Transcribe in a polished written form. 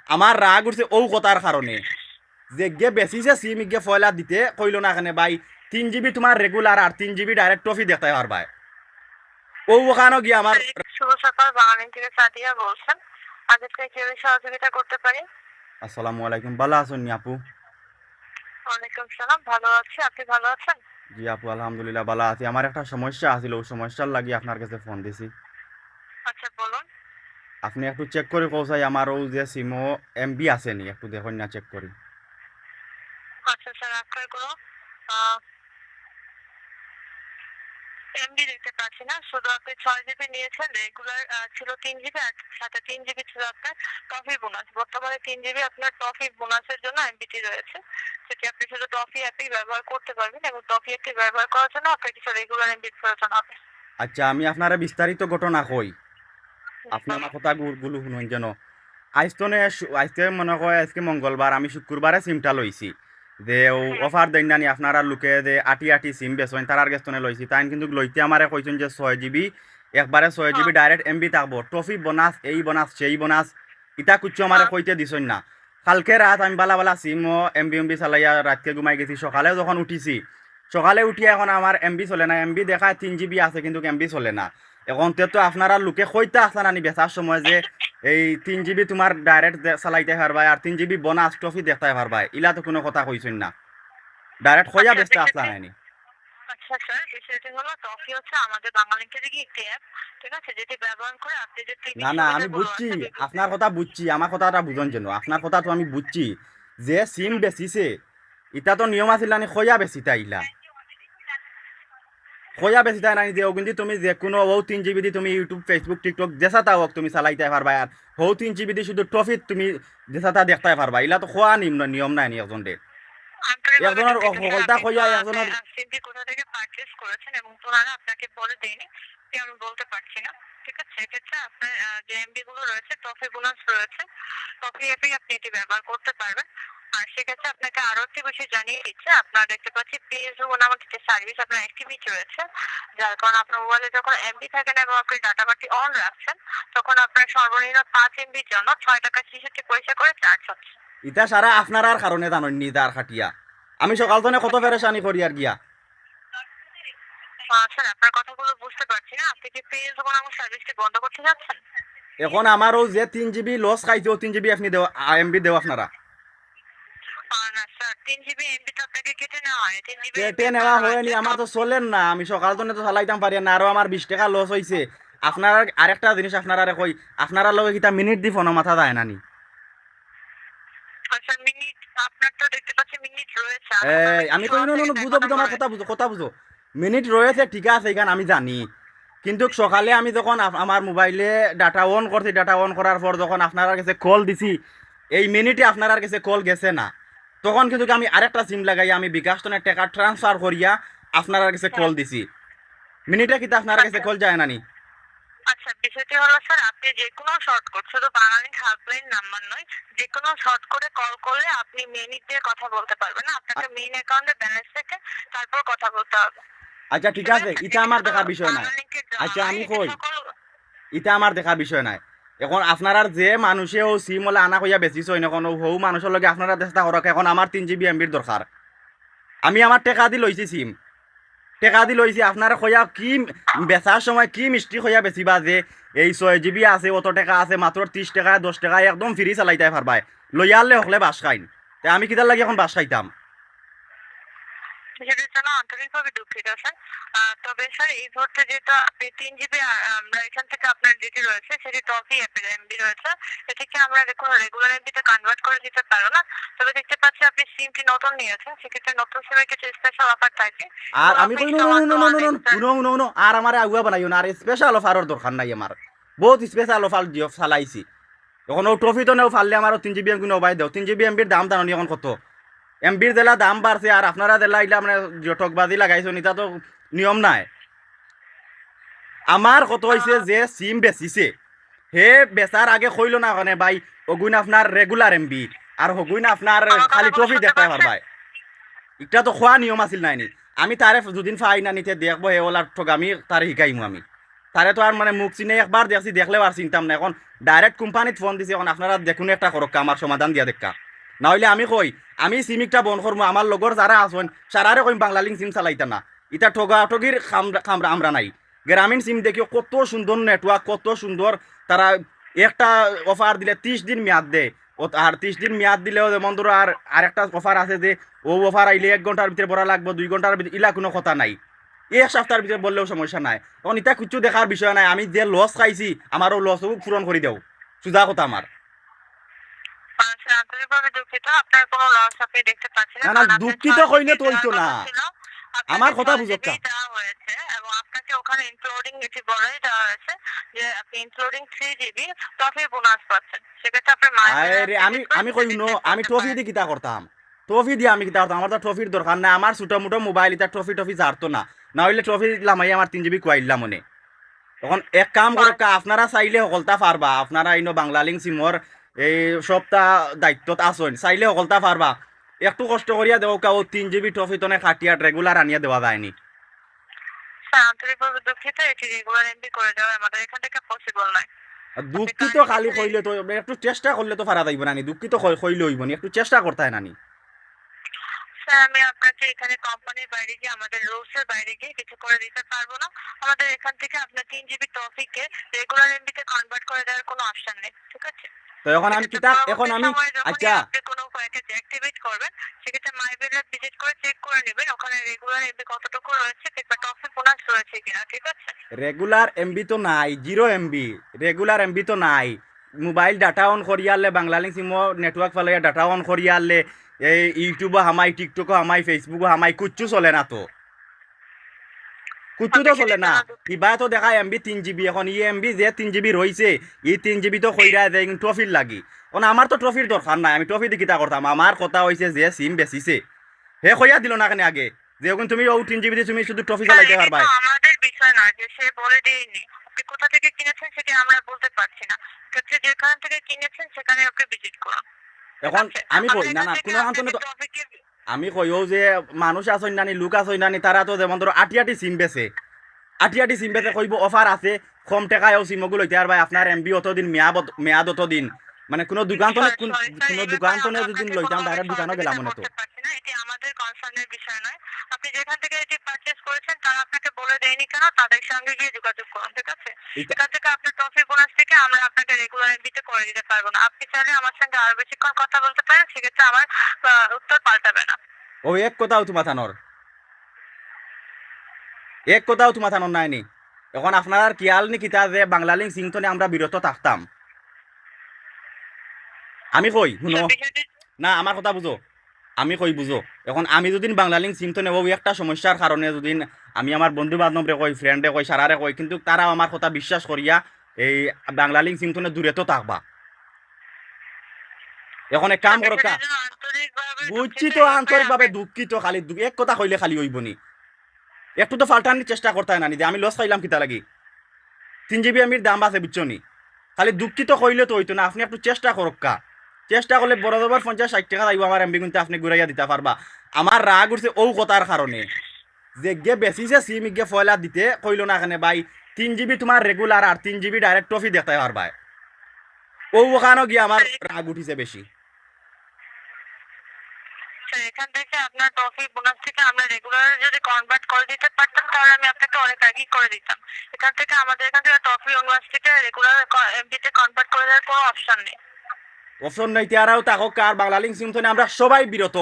আমার রাগ উঠছে ও কথার কারণে যে গে বেশিছে সিম গে ফয়লা দিতে কইল না এখানে ভাই 3 জিবি তোমার রেগুলার আর 3 জিবি ডাইরেক্ট টফি দেখতে পারবাই ও ওখানে গিয়ে আমার শুভ সকাল, বাঙালি থেকে সাদিয়া বলছেন। আজকে কিভাবে সহযোগিতা করতে পারি? আসসালামু আলাইকুম ভালো আছেন নি আপু? ওয়ালাইকুম সালাম, ভালো আছি। আপনি ভালো আছেন? জি আপু আলহামদুলিল্লাহ ভালো আছি। আমার একটা সমস্যা আছিল, ওই সমস্যার লাগি আপনার কাছে ফোন দিছি। আচ্ছা, বলুন। আপনি একটু চেক করে কৌসাই আমার ও যে সিমও এমবি আছে নি একটু দেখুন না চেক করি। আচ্ছা স্যার, আপনার কোনো এমবি দেখতে পাচ্ছি না। শুধু আপনি 6 জিবি নিয়েছেন, রেগুলার ছিল 3 জিবি, আর সাথে 3 জিবি ছিল আপনার টফি বোনাস। বর্তমানে 3 জিবি আপনার টফি বোনাসের জন্য এমবিটি রয়েছে, সেটি আপনি শুধু টফি অ্যাপেই ব্যবহার করতে পারবেন, এবং টফি অ্যাপটি ব্যবহার করার জন্য আপনার কিছু রেগুলার এমবির প্রয়োজন হবে। আচ্ছা আমি আপনারা বিস্তারিত ঘটনা কই, জি, আপনি আমার বলুন। কথা গুলো শুনুন যেন। আজকে মনে হয় আজকে মঙ্গলবার, আমি শুক্রবারে সিমটা লইছি যে হুম। অফার দেন নানি আপনারা লোকে যে আটি আটি সিম বেচেন তার গেস্তনে লইছি তাই কিন্তু লইতে আমারে কইছেন যে 6 জিবি একবারে 6 জিবি হ্যাঁ। ডাইরেক্ট এমবি থাকবো, ট্রফি বোনাস এই বোনাস সেই বোনাস ইটা কুচ্ছু আমারে হ্যাঁ। কইতে দিছেন না। কালকে রাত আমি বালা বালা সিম ও এমবি চালাইয়া রাতকে ঘুমাই গেছি, সকালে যখন উঠিছি সকালে উঠিয়া এখন আমার এমবি চলে না, এমবি দেখায় 3 জিবি আছে কিন্তু এমবি চলে না। এখন তো আপনারা লোকে কইতে আসলা নানি বেচার সময় যে এই 3 জিবি তোমার ডাইরেক্ট চালাইতে পারবাই আর 3 জিবি বোনাস ট্রফি দেখতে পারবাই, ইলা তো কোনো কথা কইছেন না, ডাইরেক্ট কইয়া আচ্ছা, বেচতে আসলা বিষয়টি নাইনি। আচ্ছা স্যার, বিষয়টি হলো টফি হচ্ছে আমাদের বাংলালিংকের দিকে একটি অ্যাপ, ঠিক আছে, যেটি ব্যবহার করে আপনি যে টিভি না না আমি সুবিধাগুলো বুঝছি, আছে যেগুলো। আপনার কথা বুঝছি, আমার কথাটা বুঝন যেন, আপনার কথা তো আমি বুঝছি যে সিম হুম। বেচিছে ইটা তো নিয়ম আছিল না কইয়া বেচিতা ইলা, কইয়া বেচিতা নানি যে কিন্তু তুমি যে কোনো ও 3 জিবি দি তুমি ইউটিউব ফেসবুক টিকটক যেসাতা হোক তুমি চালাইতে পারবা, আর হৌ 3 জিবি দি শুধু ট্রফিত তুমি যেসাতা দেখতে পারবা, ইলা তো খোয়া নিয়ম নাই নি একজন দে আন্তরিকভাবে একজনের দুঃখিত স্যার, সকলটা আপনি কইয়া আপনি একজনের। সিমটি কোথা থেকে পারচেজ করেছেন এবং তোনারা আপনাকে বলে দেয়নি, এটি আমি বলতে পারছি না। ঠিক আছে, সেক্ষেত্রে আপনার যে এমবি গুলো রয়েছে, টফি বোনাস রয়েছে, টফি অ্যাপেই আপনি এটি ব্যবহার করতে পারবেন। আর সেক্ষেত্রে আপনাকে আরো একটি বিষয় জানিয়ে দিচ্ছে, আপনারা দেখতে পাচ্ছি পিএসও নামক একটি সার্ভিস আপনার অ্যাক্টিভিটি রয়েছে, যার কারণে আপনার মোবাইলে যখন এমবি থাকে না এবং আপনি ডাটা বাটি অন রাখছেন, তখন আপনার সর্বনিম্ন 5 এমবির জন্য 6 টাকা 66 পয়সা করে চার্জ হচ্ছে। ইটা সারা আপনার কারণে জাননি দার খাটিয়া আমি সকাল থেকে কত পেরেশানি করি আর গিয়া। স্যার, আপনার কথাগুলো বুঝতে পারছি না। আপনি কি পেজ বানানোর সার্ভিসটি বন্ধ করতে যাচ্ছেন? এখন আমারও যে 3 জিবি লস খাইছে ও 3 জিবি আপনি দেওয়া এমবি দেওয়া আপনারা না স্যার, 3 জিবি এমবি তো আপনাকে কেটে নেওয়া হয়। 3 জিবি কেটে এমবি নেওয়া আপনার হয়নি, রয়েছে আমার টপ। তো চলেন না, আমি সকাল তো তো চালাইতাম পারি না, আরো আমার 20 টাকা লস হয়েছে। আপনার আরেকটা জিনিস আপনারা কই, আপনারা লগে কিতা মিনিট দি ফোন মাথা দেয় নানি। স্যার, মিনিট আপনার তো দেখতে পাচ্ছি মিনিট রয়েছে। আমি তো আপনাকে আমি কই 16 সেকেন্ডের বুঝো কথা বুঝো আমার বলে। কথা বুঝো কথা বুঝো। মিনিট রয়েছে ঠিক আছে এখানে আমি জানি, কিন্তু সকালে আমি যখন আমার মোবাইলে ডাটা অন করছি, ডাটা অন করার পর যখন আপনার কাছে কল দিছি এই মিনিটে আপনার কাছে কল গেছে না, তখন কিন্তু আমি আরেকটা সিম লাগাই আমি বিকাশ টনের টাকা ট্রান্সফার করিয়া আপনার কাছে হ্যাঁ। কল দিছি, মিনিটে কিন্তু আপনার কাছে আচ্ছা। কল যায় নানি। আচ্ছা, বিষয়টি হলো স্যার, আপনি যে কোনো শর্ট কোড, শুধু বাঙালি হেল্পলাইন নাম্বার নয়, যে কোনো শর্ট কোডে কল করলে আপনি মিনিট দিয়ে কথা বলতে পারবেন না। আপনাকে মেইন অ্যাকাউন্টে ব্যালেন্স থেকে তারপর কথা বলতে হবে। আচ্ছা ঠিক বুঝতে আছে, পেরেছেন? এটা এটি আমার শুধু দেখার বিষয় নাই। বাংলালিংকের জন্য আচ্ছা নয়, আমি এটি কই, সকল। এটা আমার দেখার বিষয় নাই। এখন আপনার যে মানুষে ও সিম হলে আনা কইয়া বেচিছ এখন হৌ মানুষের লগে আপনারা চেষ্টা করক, এখন আমার 3 জিবি এমবির দরকার, আমি আমার টেকা দি লইছি সিম, টেকা দি লইছি আপনারা কইয়া কি বেচার সময় কি মিষ্টি কইয়া বেচিবা যে এই 6 জিবি আছে অত টাকা আছে মাত্র 30 টাকা 10 টাকা একদম ফ্রি চালাইতে পারবাই, লইয়া আনলে হকলে বাস খাইন, তে আমি কিতার লাগি এখন বাস খাইতাম। সেটার জন্য আন্তরিকভাবে দুঃখিত স্যার। তবে স্যার, এই মুহূর্তে যেহেতু আপনি 3 জিবি, আমরা এখান থেকে আপনার যেটি রয়েছে সেটি টপি অ্যাপের এমবি রয়েছে, এটিকে আমরা কোনো রেগুলার এমবিতে কনভার্ট করে দিতে পারবো না। তবে দেখতে পাচ্ছি আপনি সিমটি নতুন নিয়েছেন, সেক্ষেত্রে নতুন সিমের কিছু স্পেশাল অফার থাকে, আর এবং আমি আপনি কই নো নো সমাত্র no no no 1 no extra. No no no আর আমার আগুয়া বানাইও না, আর স্পেশাল অফারের দরকার নাই আমার, বহুত স্পেশাল অফার দিও চালাইছি। এখন ও ট্রফি তো নেও ফাললে আমার 3 জিবি এমবি নবাই দেও, 3 জিবি এমবির দাম জানি এখন কত, এমবির দিলা দাম বাড়ছে আর আপনারা দিলা ইলা মানে জটকবাজি লাগাইছো নিতা তো নিয়ম নাই। আমার কত হয়েছে যে সিম বেচিছে হে বেচার আগে কইল না ওখানে ভাই অগুন আপনার রেগুলার এমবি আর হগুন আপনার আমার খালি কথাগুলো ট্রফি শুনতে দেখতে পাচ্ছেন? পারবাই, এটা তো খোয়া নিয়ম আছিল নাইনি। আমি তারে দুদিন ফাই না নিতে দেখবো হে ওলার ঠক আমি তারে শিকাইমু আমি, তারে তো আর মানে মুখ চিনে একবার দেখছি, দেখলেও আর চিন্তাম না। এখন ডাইরেক্ট কোম্পানিত ফোন দিছি, এখন আপনারা দেখুন একটা করক্কা, আমার সমাধান দিয়া দেখা। না হইলে আমি কই আমি সিমিকটা বন্ধ করবো, আমার লগর যারা আছেন সারারে কইম বাংলালিং সিম চালাইতা না। ইটা ঠগা ঠগির খামরা আমরা নাই। গ্রামীণ সিম দেখিও কত সুন্দর নেটওয়ার্ক, কত সুন্দর। তারা একটা অফার দিলে 30 দিন মেয়াদ দেয়। আর 30 দিন মেয়াদ দিলেও যেমন ধরো আর আরেকটা অফার আছে যে ও অফার আইলে 1 ঘন্টার ভিতরে ভরা লাগবে, 2 ঘন্টার ভিতরে, ইলা কোনো কথা নাই। এক সপ্তাহের ভিতরে বললেও সমস্যা নাই। এখন এটা কিছু দেখার বিষয় নাই, আমি যে লস খাইছি আমারও লসও পূরণ করে দেও, সোজা কথা আমার। আচ্ছা, আন্তরিকভাবে দুঃখিত, আপনার কোনো লস আপনি দেখতে পাচ্ছেন না না, না, কারণ আপনার দুঃখিত 6 কইলে জিবি তো হইতো দেওয়ার না, কথা ছিল, আমার আপনাকে কথা 6 বুঝক্কা। জিবি দেওয়া হয়েছে এবং আপনাকে ওখানে ইনক্লুডিং এটি বলেই দেওয়া হয়েছে যে আপনি ইনক্লুডিং 3 জিবি টফি বোনাস পাচ্ছেন। সেক্ষেত্রে আপনি আরে আমি আমি কই নো, আমি ট্রফি দিয়ে কিতা করতাম, ট্রফি দিয়ে আমি কিতা করতাম? আমার তো ট্রফির দরকার নাই, আমার ছোট মোটো মোবাইল এটা ট্রফি টফি ছাড়তো না। না হইলে ট্রফি লামাই আমার 3 জিবি কুয়াইলাম মনে। তখন এক কাম করক, আপনারা চাইলে সকলতা পারবা, আপনারা ইনো বাংলালিং সিমর এই সপ্তাহ দায়িত্বত আসেন, চাইলে সকলতা পারবা। একটু কষ্ট করিয়া দেও কা, ও 3 জিবি ট্রফি তনে খাটিয়া রেগুলার আনিয়া দেওয়া যায়নি। আন্তরিকভাবে দুঃখিত, এটি রেগুলার এমবি করে দেওয়া আমাদের এখান থেকে পসিবল নয়। আর আপনি দুঃখিত কাইন্ডলি খালি কইলে তো, একটু চেষ্টা করলে তো পারা যাইব নানি, দুঃখিত কইলে হইব নি, একটু চেষ্টা করতে হয় নানি। স্যার, আমি আপনাকে এখানে কোম্পানির বাইরে গিয়ে, আমাদের রুলস এর বাইরে গিয়ে কিছু করে দিতে পারবো না। আমাদের এখান থেকে আপনার 3 জিবি টপিকে রেগুলার এমবিতে কনভার্ট করে দেওয়ার কোনো অপশন নেই, ঠিক আছে? তো এখন আমি সেক্ষেত্রে কিতা, এখন পরবর্তী আমি সময়ে যখনই আচ্ছা আপনি কোনো প্যাকেজ অ্যাক্টিভেট করবেন, সেক্ষেত্রে মাই বিল্ডার ভিজিট করে চেক করে নেবেন ওখানে রেগুলার এমবি কতটুকু রয়েছে কিংবা টপে বোনাস রয়েছে কিনা, ঠিক আছে? রেগুলার এমবি তো নাই, 0 MB রেগুলার এমবি তো নাই। মোবাইল ডাটা অন করিয়ালে বাংলালিং সিমো নেটওয়ার্ক ফালাইয়া ডাটা অন করিয়ালে এই ইউটিউবও হামাই, টিকটকও হামাই, ফেসবুকও হামাই, কুচ্ছু চলে না তো, কুচ্ছু তো চলে না। ইবা তো দেখা এমবি 3 জিবি, এখন ই এমবি যে 3 জিবি রয়েছে, ই 3 জিবি তো কইরা যায় ট্রফির লাগি। এখন আমার তো ট্রফির দরকার নাই, আমি ট্রফি দিয়ে কিতা করতাম? আমার কথা হয়েছে যে সিম বেচিছে হে কইয়া দিল না কেন আগে যে এখন তুমি ও 3 জিবি দিয়ে তুমি শুধু ট্রফি স্যার, চালাইতে এটা পারবা। তো আমাদের বিষয় না যে সে বলে দেয়নি। আপনি কোথা থেকে কিনেছেন সেটা আমরা বলতে পারছি না। সেক্ষেত্রে যেখান থেকে কিনেছেন সেখানে আপনি ভিজিট করুন, ঠিক এখন আছে? আমি আমরা কই না এখান না, থেকে কোনো আপনাকে তো টপিকে আমি কই ও যে মানুষ আসই নানি, লোক আসই নানি, তারা তো যেমন ধরো আটি আটি সিম বেছে, আটি আটি সিম বেছে কইব অফার আছে, কম টাকায়ও সিমগুলো লইতে আর ভাই আপনার এমবি অতদিন মেয়াদ অতদিন, মানে কোনো দোকান তো সরি সরি স্যার, কোনো এই দোকান ব্যাপারে তো আমরা যদি আপনাকে লইতাম কোনোভাবে ডাইরেক্ট দোকানও গেলাম সহযোগিতা মনে তো। করতে পারছি না। এটি আমাদের কনসার্নের বিষয় নয়। আপনি যেখান থেকে এটি পারচেজ করেছেন তারা আপনাকে বলে দেয়নি কেন, তাদের সঙ্গে গিয়ে যোগাযোগ করুন, ঠিক আছে? এটা এখান থেকে আপনার ট্রফি বোনাস থেকে আমরা আপনাকে রেগুলার এমবিতে করে দিতে পারবো না। আপনি চাইলে আমার সঙ্গে আরো বেশিক্ষণ কথা বলতে পারেন, সেক্ষেত্রে আমার উত্তর পাল্টাবে না। ও এক কথাও তো মাথানোর, এক কথাও তো মাথানোর নাইনি। এখন আপনার আর কিয়াল নি কিতা যে বাংলালিং সিংটনে আমরা বিরত থাকতাম। আমি কই শুনো, স্যার, বিষয়টি না আমার কথা বুঝো, আমি কই বুঝো। এখন আমি যদি বাংলালিং সিম তো নেব একটা সমস্যার কারণে, যদি আমি আমার বন্ধু বান্ধবরে কই, ফ্রেন্ডে কই, সারারে কই, কিন্তু তারাও আমার কথা বিশ্বাস করিয়া এই বাংলালিং সিম তো দূরে তো থাকবা। এখন এক কাম করো কা, বিষয়টির জন্য আন্তরিকভাবে বুঝছি দুঃখিত। তো এই ব্যাপারে আন্তরিকভাবে আপনি দুঃখিত, খালি এক কথা কইলে খালি হইব নি, একটু তো ফাল্টানির চেষ্টা করতে হয় না যে আমি লস খাইলাম কিতা লাগি। 3 জিবি আমির দাম আছে বুঝছো নি, খালি দুঃখিত কইলে তো হইতো না, আপনি একটু চেষ্টা করক কা। চেষ্টা করলে বড় জবর 50-60 টাকা লাগবে আমার এমবি, কিন্তু আপনি ঘুরাইয়া দিতে পারবা। আমার রাগ উঠছে ও কথার কারণে যে গে বেশিছে সিম গে ফয়লা দিতে কইলো না এখানে ভাই 3 জিবি তোমার রেগুলার আর 3 জিবি ডাইরেক্ট ট্রফি দেখতে পারবা। ও ওখানে গিয়ে আমার রাগ উঠিছে বেশি। স্যার, এখান থেকে আপনার ট্রফি বোনাস থেকে আমরা রেগুলার যদি কনভার্ট করে দিতে পারতাম তাহলে আমি আপনাকে অনেক আগেই করে দিতাম। এখান থেকে আমাদের এখান থেকে ট্রফি বোনাস থেকে রেগুলার এমবিতে কনভার্ট করে দেওয়ার কোনো অপশন নেই। অপশন নাই, তারাও তাকক আর বাংলালিং সিম তো আমরা সবাই বিরত।